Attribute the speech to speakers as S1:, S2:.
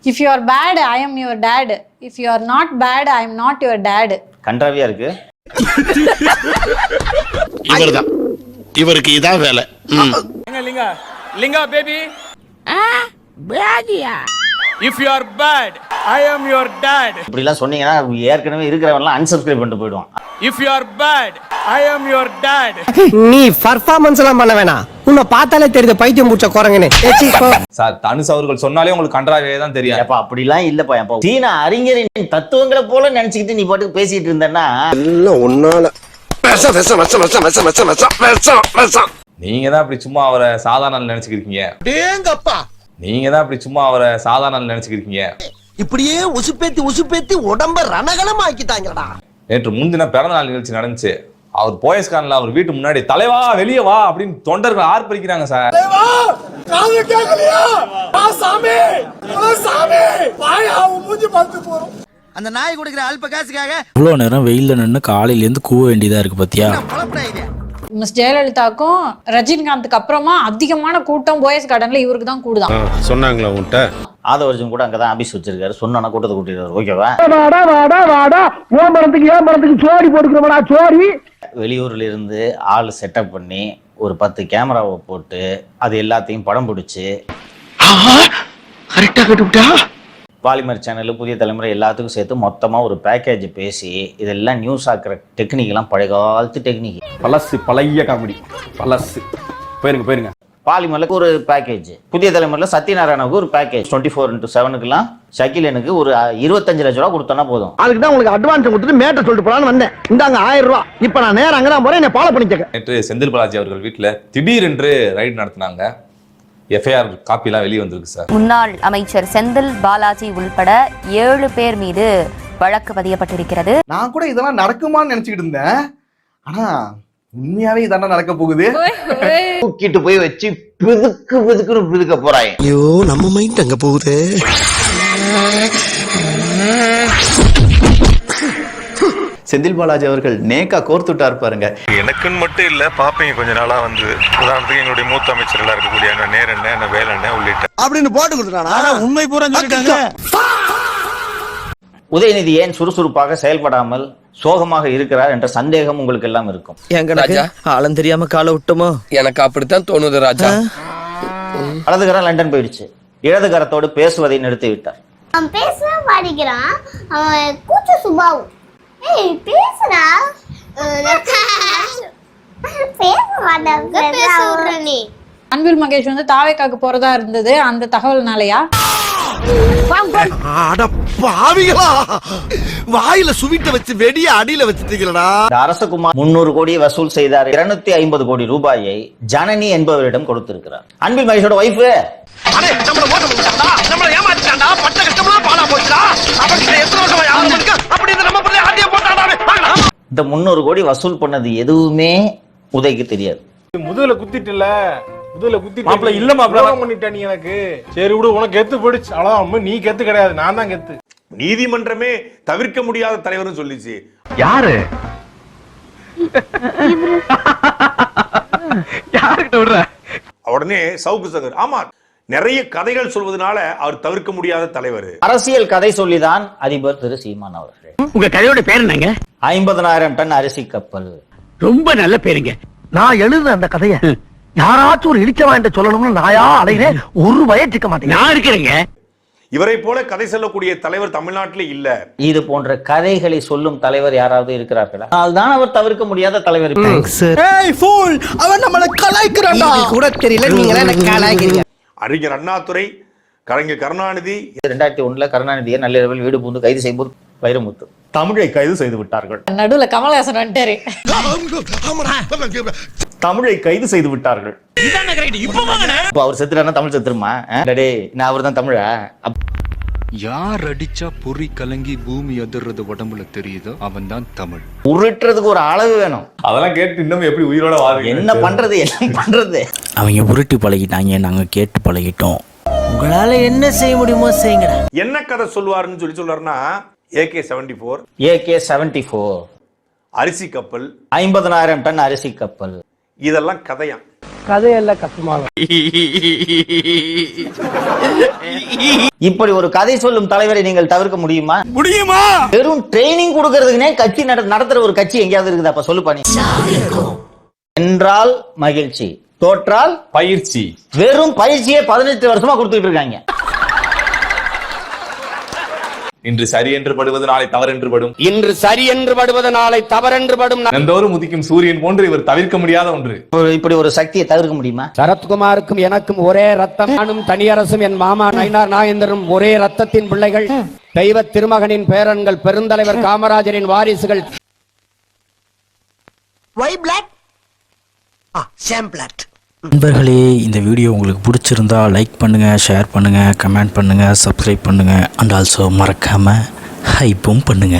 S1: If you are bad I am your dad, if you are not bad I am not your dad.
S2: கன்றாவியா இருக்கு.
S3: இவர்தான், இவருக்கு இதான் வேலை.
S4: லிங்கா லிங்கா பேபி
S5: பேடியா
S4: if you are bad I am your dad.
S2: இப்படிலாம் சொன்னீங்கன்னா ஏற்கனவே இருக்கிறவன்லாம் அன்சப்ஸ்கிரைப் பண்ணிட்டு போயிடுவான்.
S4: If you are bad I am your dad.
S6: நீ பர்ஃபார்மன்ஸ் எல்லாம் பண்ண வேணாம், உன்னை பார்த்தாலே தெரியுது பைத்தியம் பூச்ச குரங்கன்னு.
S7: சார் தனுஷ் அவர்கள் சொன்னாலே உங்களுக்கு கன்றாவே தான் தெரியும்.
S2: அப்ப அப்படிலாம் இல்லப்பா. அப்பா சீன அறிஞரின் தத்துவங்களை போல நினைச்சுக்கிட்டு நீ பாட்டுக்கு பேசிட்டு இருந்தேன்னா
S3: எல்லாம் ஒன்னால
S7: நீங்க தான் அப்படி சும்மா அவரை சாதாரண நினைச்சுக்கிருக்கீங்க. நீங்க தான் அப்படி சும்மா அவரை சாதாரண நினைச்சுக்கிருக்கீங்க.
S6: இப்படியே உசுப்பேத்தி உடம்ப ரணகலம் ஆக்கிட்டாங்கடா.
S7: நேற்று முன்தின பிறந்த நாள் நிகழ்ச்சி நடந்துச்சு. அவர் போயஸ்கான்ல அவர் வீட்டு முன்னாடி தலைவா வெளியே வா அப்படின்னு தொண்டர்கள் ஆர்ப்பரிக்கிறாங்க சார்.
S6: அந்த நாய் கொடுக்குற அல்ப காசுக்காக
S8: இவ்வளவு நேரம் வெயில்ல நின்று காலையில இருந்து கூவ வேண்டியதா இருக்கு பாத்தியா.
S1: மிஸ் ஜெயலலிதாக்கும் ரஜினிகாந்துக்கு அப்புறமா அதிகமான கூட்டம் போயஸ் கார்டன்ல இவருக்கு தான் கூடுதான்.
S3: சொன்னாங்களா உன்கிட்ட?
S2: ஆதவர்ஜுன் கூட அங்கதான் ஆபீஸ் வச்சிருக்காரு. சொன்னா கூட்டத்தை கூட்டிடுறாரு. ஓகேவா?
S6: சோடி போட்டுக்கிறோம்டா சோடி.
S2: வெளியூர்ல இருந்து ஆள் செட்டப் பண்ணி ஒரு 10 கேமராவை போட்டு அது எல்லாத்தையும் படம் பிடிச்சு
S3: கரெக்டா கட்டுவிட்டா.
S2: பாலிமர் சேனல், புதிய தலைமுறை எல்லாத்துக்கும் சேர்த்து மொத்தமா ஒரு பேக்கேஜ் பேசி இதெல்லாம் நியூஸ் ஆக்குற டெக்னிக் எல்லாம் பழைய காலத்து டெக்னிக்.
S7: பழைய காமெடி பழசு. போயிருங்க.
S2: பாலிமருக்கு ஒரு பேக்கேஜ், புதிய தலைமுறையில் சத்யநாராயணவுக்கு ஒரு பேக்கேஜ், 24x7க்குலாம் ஷக்கிலனுக்கு ஒரு 25 லட்ச ரூபா கொடுத்தோன்னா போதும்.
S6: அதுக்கு தான் உங்களுக்கு அட்வான்ஸ் கொடுத்துட்டு மேட்டர் சொல்லிட்டு போலான்னு வந்தேன். இந்தாங்க 1000 ரூபா. இப்ப நான் நேரம் அங்கதான் போறேன், என்ன ஃபாலோ பண்ணிக்க.
S7: நேற்று செந்தில் பாலாஜி அவர்கள் வீட்டுல திடீரென்று ரைடு நடத்தினாங்க. எஃப்ஐஆர் காப்பிலாம் வெளியே வந்திருக்கு சார்.
S9: முன்னாள் அமைச்சர் செந்தில் பாலாஜி உள்பட 7 பேர் மீது வழக்கு பதியப்பட்டிருக்கிறது.
S10: நான் கூட இதெல்லாம் நடக்குமான்னு நினைச்சுக்கிட்டு இருந்தேன். ஆனா உண்மையாவே இதெல்லாம் நடக்க போகுது.
S2: தூக்கிட்டு போய் வச்சு பிதுக்க போறாங்க.
S3: ஐயோ நம்ம மைண்ட் அங்க போகுது.
S10: செந்தில் பாலாஜி அவர்கள் நேக்கா கோர்த்துட்டா இருப்பாருங்க.
S11: எனக்குன்னு மட்டும் இல்ல, பாப்பீங்க கொஞ்ச நாளா வந்து உதாரணத்துக்கு எங்களுடைய மூத்த அமைச்சர்களா இருக்கக்கூடிய நேரண்ண வேலண்ண உள்ளிட்ட
S6: அப்படின்னு போட்டு கொடுத்துட்டானா? உண்மை பூரா சொல்லிட்டாங்க.
S2: உதயநிதி ஏன் சுறுசுறுப்பாக செயல்படாமல் சோகமாக இருக்கிறார் என்ற சந்தேகம் உங்களுக்கு எல்லாம் இருக்கும்.
S6: எங்க ராஜா ஆளும் தெரியாம காலை விட்டோமோ?
S5: எனக்கு அப்படித்தான் தோணுது ராஜா.
S2: வலதுகரம் லண்டன் போயிடுச்சு. இடதுகரத்தோடு பேசுவதை நிறுத்தி விட்டார்.
S12: அவன் பேச மாட்டேங்கிறான். அவன் கூச்ச சுபாவம். ஏய் பேசுடா. பேச மாட்டேன். நீ
S1: அன்பில் மகேஷ் வந்து தாவேக்காக்கு போறதா இருந்தது. அந்த தகவல்னாலயா?
S3: வாயில சுவிட்ட வச்சு வெடிய அடியில வச்சுட்டீங்களா?
S2: அரசகுமார் 300 கோடி வசூல் செய்தார். 250 கோடி ரூபாயை ஜனனி என்பவரிடம் கொடுத்திருக்கிறார். அன்பில் மகேஷோட வைஃப். இந்த 300 கோடி வசூல் பண்ணது எதுவுமே உதய்க்கு தெரியாது.
S4: முதுகுல குத்திட்டுல மாப்பிள்ள இல்ல மாப்பிள்ள பண்ணிட்ட நீ எனக்கு. சரி விடு, உனக்கு கெத்து போயிடுச்சு அவ்வளவுதான். நீ கெத்து கிடையாது, நான் தான் கெத்து.
S11: நீதிமன்றமே தவிர்க்க முடியாத தலைவர்னு சொல்லிச்சு.
S6: யாரு யாருக்கிட்ட விடுற?
S11: உடனே சவுக்கு சங்கர் ஆமா நிறைய கதைகள் சொல்வதனால அவர் தவிர்க்க முடியாத தலைவர்.
S2: அரசியல் கதை சொல்லிதான் அதிபர் திரு சீமான் அவர்கள்.
S6: உங்க கதையோட பேர் என்னங்க?
S2: 50,000 டன் அரிசி கப்பல்.
S6: ரொம்ப நல்ல பேருங்க. நான் எழுதுன அந்த கதைய யாராச்சும் ஒரு இடிச்சவா என்று சொல்லணும்னு நாயா அலைகிறேன். ஒரு வயற்றுக்க மாட்டேன். நான் இருக்கிறேங்க.
S11: இவரை போல கதை சொல்லக்கூடிய தலைவர் தமிழ்நாட்டிலே இல்ல.
S2: இது போன்ற கதைகளை சொல்லும் தலைவர் யாராவது இருக்கிறார்களா? அதுதான் அவர் தவிர்க்க முடியாத தலைவர்.
S6: அவன் நம்மள கலாய்க்கிறான்டா. கூட தெரியல, நீங்களே என்ன கலாய்க்கிறீங்க.
S11: அறிஞர் அண்ணாதுரை, கலைஞர் கருணாநிதி.
S2: 2001 கருணாநிதியை நள்ளிரவில் வீடு புகுந்து கைது செய்யும்போது வைரமுத்து தமிழை கைது செய்து விட்டார்கள்.
S1: நடுவுல கமலஹாசன் வந்துட்டாரு.
S2: தமிழை கைது செய்து விட்டார்கள். இப்ப அவர் செத்துறாருன்னா தமிழ் செத்துருமா? நான் அவர் தான் தமிழா?
S13: யார் அடிச்சா பொறி கலங்கி பூமி அதிர்றது உடம்புல தெரியுதோ அவன் தான் தமிழ்.
S2: உருட்டுறதுக்கு ஒரு அளவு வேணும்.
S7: அதெல்லாம் கேட்டு இன்னும் எப்படி உயிரோட வாருங்க.
S2: என்ன பண்றது?
S8: அவங்க உருட்டி பழகிட்டாங்க, நாங்க கேட்டு பழகிட்டோம்.
S6: உங்களால என்ன செய்ய முடியுமோ செய்யுங்க.
S11: என்ன கதை சொல்லுவாருன்னு சொல்றாருன்னா AK-74 அரிசி கப்பல்,
S2: 50,000 டன் அரிசி கப்பல்.
S11: இதெல்லாம் கதையா?
S6: கதையெல்லாம் கட்டுமாங்க.
S2: இப்படி ஒரு கதை சொல்லும் தலைவரை நீங்கள் தவிர்க்க முடியுமா? வெறும் ட்ரைனிங் கொடுக்கறதுக்குனே கட்சி நடத்துற ஒரு கட்சி எங்கேயாவது இருக்குதா? அப்ப சொல்லு பண்ணி. என்றால் மகிழ்ச்சி, தோற்றால்
S7: பயிற்சி.
S2: வெறும் பயிற்சியே 18 வருஷமா கொடுத்துட்டு இருக்காங்க.
S7: இன்று சரி என்று படுவது நாளை தவறு என்று படும்.
S6: இன்று சரி என்று படுவது நாளை தவறென்று படும்.
S7: தினந்தோறும் உதிக்கும் சூரியன் போன்று இவர் தவிர்க்க முடியாத ஒன்று.
S2: இப்படி ஒரு சக்தியை தவிர்க்க முடியுமா?
S6: சரத்குமாருக்கும் எனக்கும் ஒரே ரத்தம். நானும் தனியரசும் என் மாமா நயினார் நாகேந்திரனும் ஒரே ரத்தத்தின் பிள்ளைகள். தெய்வ திருமகனின் பேரன்கள், பெருந்தலைவர் காமராஜரின் வாரிசுகள்.
S8: நண்பர்களே, இந்த வீடியோ உங்களுக்கு பிடிச்சிருந்தா லைக் பண்ணுங்கள், ஷேர் பண்ணுங்கள், கமெண்ட் பண்ணுங்கள், சப்ஸ்கிரைப் பண்ணுங்கள் அண்ட் ஆல்சோ மறக்காமல் ஹைப்பும் பண்ணுங்கள்.